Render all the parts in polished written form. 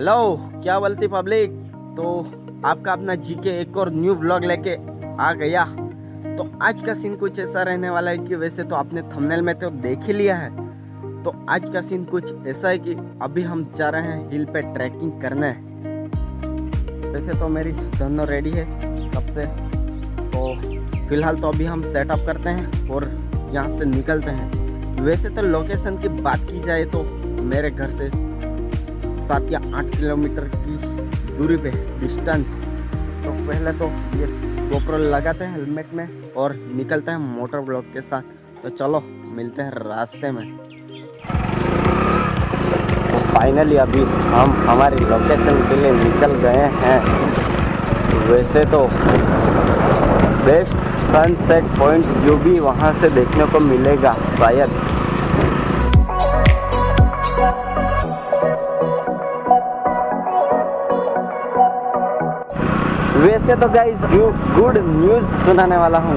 Hello, क्या बोलती public. तो आपका अपना जीके एक और न्यू ब्लॉग लेके आ गया। तो आज का सीन कुछ ऐसा रहने वाला है कि वैसे तो आपने थंबनेल में तो देख ही लिया है। तो आज का सीन कुछ ऐसा है कि अभी हम जा रहे हैं हिल पे ट्रैकिंग करने। वैसे तो मेरी दोनों रेडी है कब से। तो फिलहाल तो अभी हम सेटअप करते हैं और यहाँ से निकलते हैं। वैसे तो लोकेशन की बात की जाए तो मेरे घर से 7 या 8 किलोमीटर की दूरी पे डिस्टेंस। तो पहले तो ये गोप्रो लगाते हैं हेलमेट में और निकलते हैं मोटर ब्लॉग के साथ। तो चलो मिलते हैं रास्ते में। तो फाइनली अभी हम हमारी लोकेशन के लिए निकल गए हैं। वैसे तो बेस्ट सनसेट पॉइंट जो भी वहाँ से देखने को मिलेगा शायद। वैसे तो गाइस गुड न्यूज़ सुनाने वाला हूँ।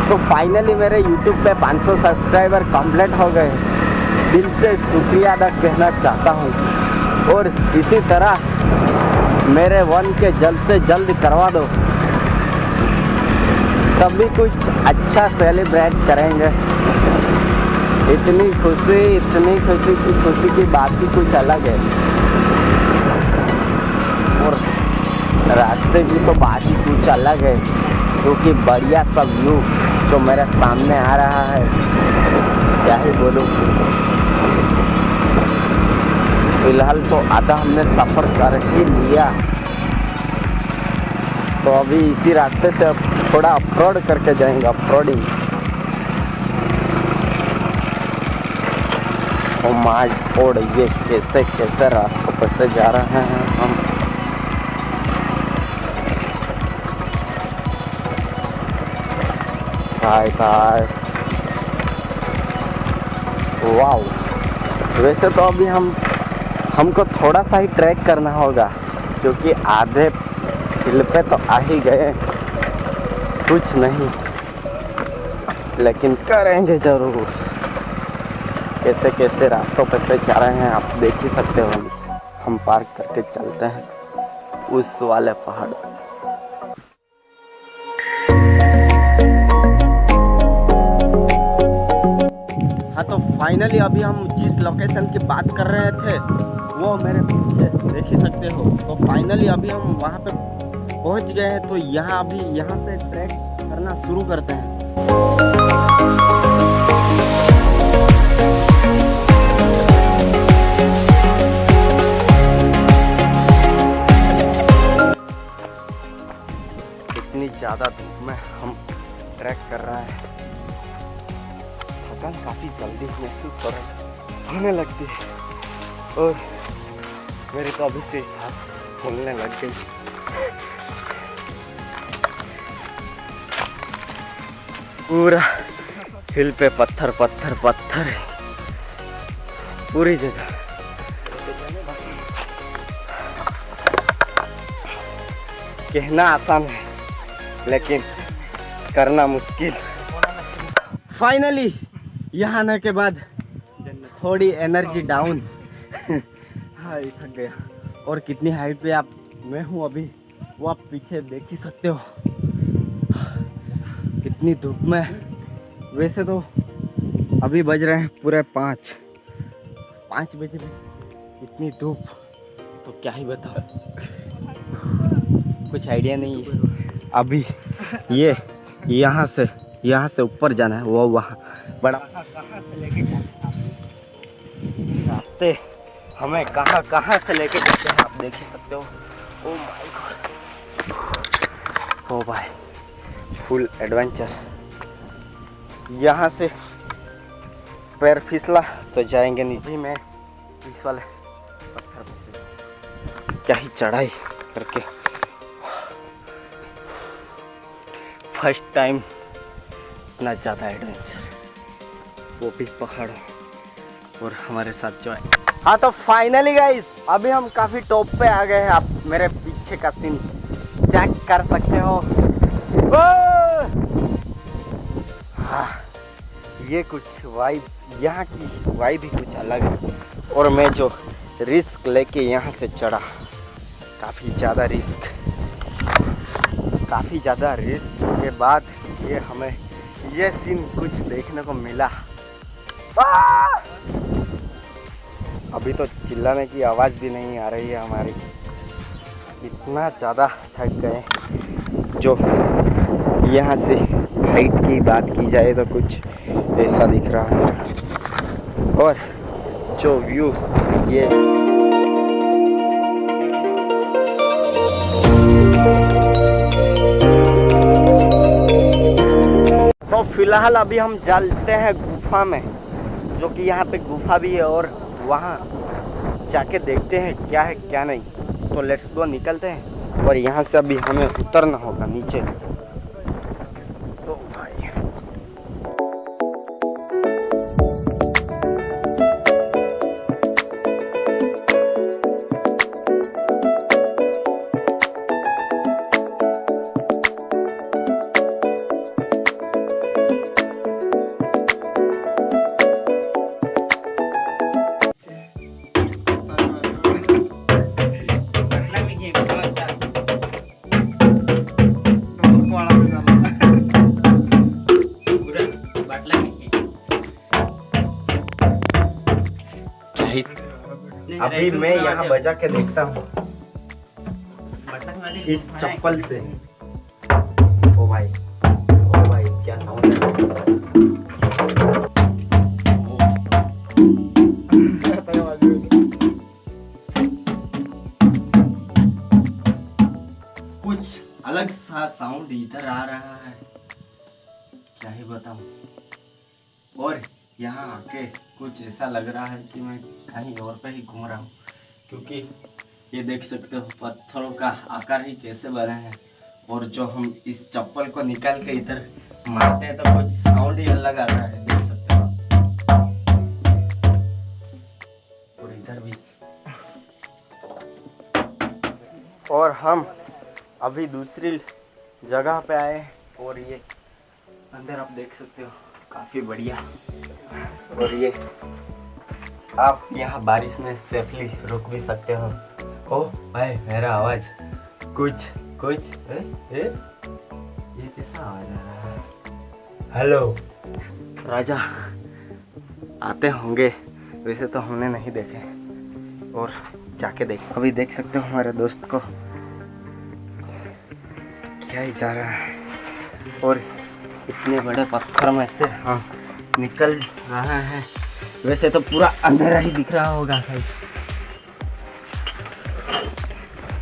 तो फाइनली मेरे YouTube पे 500 सब्सक्राइबर कंप्लीट हो गए। दिल से शुक्रिया अदा कहना चाहता हूँ और इसी तरह मेरे 1 के जल्द से जल्द करवा दो, तभी कुछ अच्छा सेलिब्रेट करेंगे। इतनी खुशी की बात ही कुछ अलग है। और रास्ते की तो बात ही कुछ अलग है, क्योंकि बढ़िया सा व्यू जो मेरे सामने आ रहा है, क्या ही बोलूं। फिलहाल तो आधा हमने सफ़र कर ही लिया। तो अभी इसी रास्ते से थोड़ा ऑफ-रोड करके जाएंगे, ऑफ-रोडिंग। ओ माय गॉड, ये कैसे रास्तों पर से जा रहे हैं हम। हाय वाओ। वैसे तो अभी हमको थोड़ा सा ही ट्रैक करना होगा, क्योंकि आधे हिल पे तो आ ही गए। कुछ नहीं, लेकिन करेंगे जरूर। कैसे रास्तों पे से जा रहे हैं आप देख ही सकते हो। हम पार्क करके चलते हैं उस वाले पहाड़। हाँ, तो फाइनली अभी हम जिस लोकेशन की बात कर रहे थे वो मेरे पीछे देख ही सकते हो। तो फाइनली अभी हम वहाँ पे पहुँच गए हैं। तो यहाँ से ट्रैक करना शुरू करते हैं। इतनी ज़्यादा धूप में हम ट्रैक कर रहे हैं। थकान काफ़ी जल्दी महसूस होने लगती है और मेरे तो अभी से सांस फूलने लग गई। पूरा हिल पे पत्थर है पूरी जगह। कहना आसान है लेकिन करना मुश्किल। फाइनली यहाँ आने के बाद थोड़ी एनर्जी डाउन। हाँ, थक गया। और कितनी हाइट पे मैं हूँ अभी वो आप पीछे देख ही सकते हो। इतनी धूप में। वैसे तो अभी बज रहे हैं पूरे 5 बजे में इतनी धूप, तो क्या ही बताऊँ। कुछ आइडिया नहीं है। अभी ये यहाँ से ऊपर जाना है। वो वहाँ बड़ा कहाँ से लेके रास्ते हमें कहाँ से लेके जाते हैं आप देख ही सकते हो। ओ माय गॉड, ओ भाई, फुल एडवेंचर। यहाँ से पैर फिसला तो जाएंगे नीचे में इस वाले पत्थर पे। क्या ही चढ़ाई करके फर्स्ट टाइम इतना ज़्यादा एडवेंचर, वो भी पहाड़ों और हमारे साथ जो है। हाँ, तो फाइनली गाइस अभी हम काफ़ी टॉप पे आ गए हैं। आप मेरे पीछे का सीन चेक कर सकते हो। हाँ, ये कुछ वाइब, यहाँ की वाइब भी कुछ अलग है। और मैं जो रिस्क लेके यहाँ से चढ़ा। काफ़ी ज़्यादा रिस्क के बाद ये हमें ये सीन कुछ देखने को मिला। अभी तो चिल्लाने की आवाज़ भी नहीं आ रही है हमारी, इतना ज़्यादा थक गए। जो यहाँ से हाइट की बात की जाए तो कुछ ऐसा दिख रहा है, और जो व्यू ये तो फिलहाल अभी हम चलते हैं गुफा में, जो कि यहाँ पे गुफा भी है, और वहाँ जाके देखते हैं क्या है क्या नहीं। तो लेट्स गो, निकलते हैं। और यहाँ से अभी हमें उतरना होगा नीचे। तो भाई अभी मैं यहाँ बजा के देखता हूँ इस चप्पल से। ओ भाई क्या साउंड है। कुछ अलग सा साउंड इधर आ रहा है, क्या ही बताऊं। और यहाँ आके कुछ ऐसा लग रहा है कि मैं कहीं और पे ही घूम रहा हूँ, क्योंकि ये देख सकते हो पत्थरों का आकार ही कैसे बना है। और जो हम इस चप्पल को निकाल के इधर मारते हैं तो कुछ साउंड ही अलग आ रहा है, देख सकते हो आप। और इधर भी। और हम अभी दूसरी जगह पे आए, और ये अंदर आप देख सकते हो काफ़ी बढ़िया। और ये आप यहाँ बारिश में सेफली रुक भी सकते हो। ओह भाई मेरा आवाज़ कुछ ये कैसा आवाज़ आ रहा है। हेलो राजा आते होंगे, वैसे तो हमने नहीं देखे, और जाके देख। अभी देख सकते हो हमारे दोस्त को क्या ही जा रहा है। और इतने बड़े पत्थर में से हम निकल रहा है। वैसे तो पूरा अंधेरा ही दिख रहा होगा गाइस।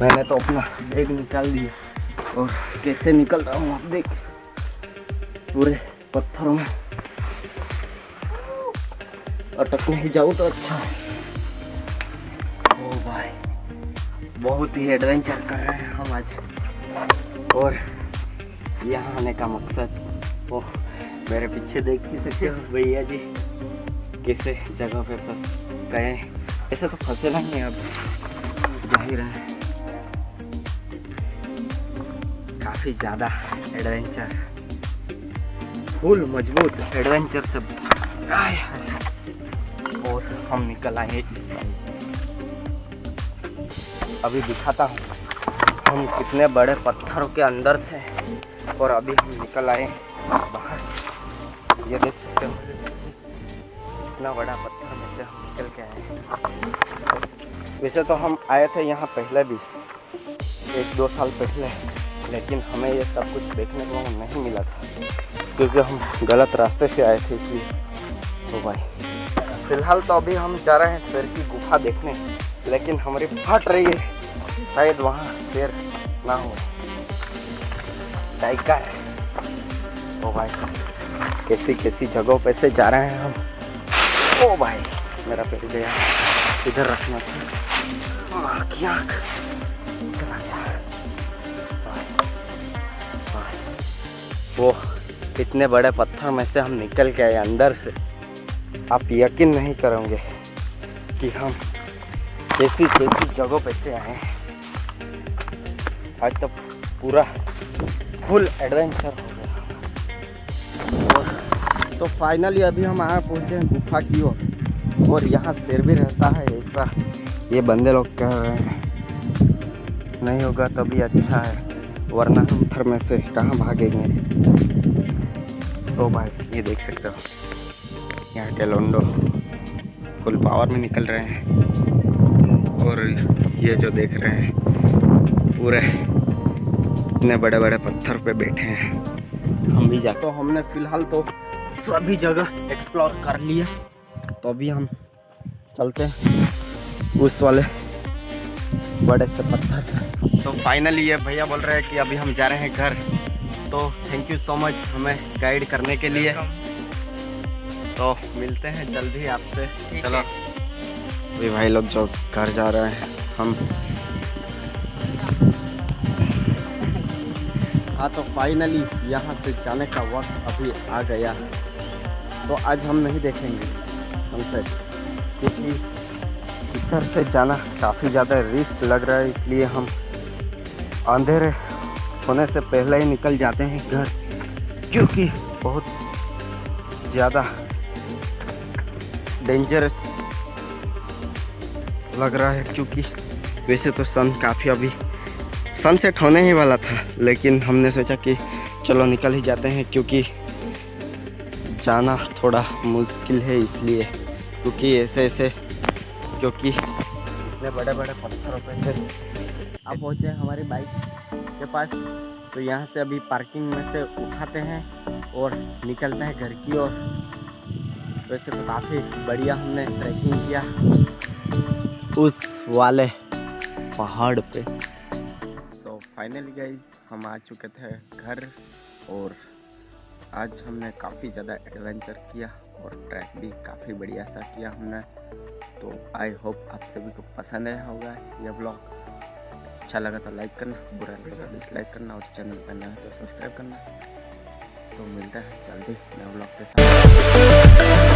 मैंने तो अपना बैग निकाल दिया और कैसे निकल रहा हूँ आप देख, पूरे पत्थरों में अटक नहीं जाऊँ तो अच्छा है। ओ भाई बहुत ही एडवेंचर कर रहे हैं हम आज। और यहाँ आने का मकसद, ओ मेरे पीछे देख ही सकते हो भैया जी कैसे जगह पे फंस गए। ऐसे तो फंसे नहीं अब, जाहिर है काफ़ी ज़्यादा एडवेंचर, फुल मजबूत एडवेंचर से। और हम निकल आए इस साइड। अभी दिखाता हूँ हम कितने बड़े पत्थरों के अंदर थे, और अभी हम निकल आए बाहर। ये देख सकते हो इतना बड़ा पत्थर में से हम निकल के आए। वैसे तो हम आए थे यहाँ पहले भी 1-2 साल पहले, लेकिन हमें ये सब कुछ देखने को नहीं मिला था, क्योंकि हम गलत रास्ते से आए थे इसलिए। तो भाई फिलहाल तो अभी हम जा रहे हैं शेर की गुफा देखने, लेकिन हमारी फट रही है, शायद वहाँ शेर ना हो, टाइगर। ओ भाई कैसी जगहों पे से जा रहे हैं हम। ओ भाई मेरा पैर गया, इधर रखना था, आँख चला गया। वो इतने बड़े पत्थर में से हम निकल के आए अंदर से। आप यकीन नहीं करोगे कि हम कैसी जगहों पे से आए हैं। आज तो पूरा फुल एडवेंचर हो गया। तो फाइनली अभी हम यहाँ पहुँचे हैं गुफा की ओर, और यहाँ शेर भी रहता है ऐसा ये बंदे लोग कह रहे हैं नहीं होगा तभी अच्छा है, वरना हम थर में से कहाँ भागेंगे। तो भाई ये देख सकते हो यहाँ के लोंडो फुल पावर में निकल रहे हैं, और ये जो देख रहे हैं पूरे इतने बड़े बड़े पत्थर पे बैठे हैं। हम भी जाते, तो हमने फिलहाल तो सभी जगह एक्सप्लोर कर लिया, तो अभी हम चलते हैं उस वाले बड़े से पत्थर पे। तो फाइनली ये भैया बोल रहे हैं कि अभी हम जा रहे हैं घर, तो थैंक यू सो मच हमें गाइड करने के लिए। तो मिलते हैं जल्दी आपसे। चलो अभी भाई लोग जो घर जा रहे हैं हम। हाँ तो फाइनली यहाँ से जाने का वक्त अभी आ गया। तो आज हम नहीं देखेंगे सनसेट, क्योंकि इधर से जाना काफ़ी ज़्यादा रिस्क लग रहा है, इसलिए हम अंधेरे होने से पहले ही निकल जाते हैं घर, क्योंकि बहुत ज़्यादा डेंजरस लग रहा है। क्योंकि वैसे तो सन काफ़ी अभी सनसेट होने ही वाला था, लेकिन हमने सोचा कि चलो निकल ही जाते हैं, क्योंकि जाना थोड़ा मुश्किल है इसलिए, क्योंकि ऐसे क्योंकि इतने बड़े बड़े पत्थरों पे से आप पहुँचे हमारी बाइक के पास। तो यहाँ से अभी पार्किंग में से उठाते हैं और निकलते हैं घर की ओर। वैसे तो काफ़ी बढ़िया हमने ट्रैकिंग किया उस वाले पहाड़ पे। तो फाइनली गाइस हम आ चुके थे घर, और आज हमने काफ़ी ज़्यादा एडवेंचर किया और ट्रैक भी काफ़ी बढ़िया सा किया हमने। तो आई होप आप सभी को पसंद आया होगा यह ब्लॉग। अच्छा लगा तो लाइक करना, बुरा लगा तो डिसलाइक करना, और चैनल पर नया है तो सब्सक्राइब करना। तो मिलता है जल्दी नए ब्लॉग के साथ।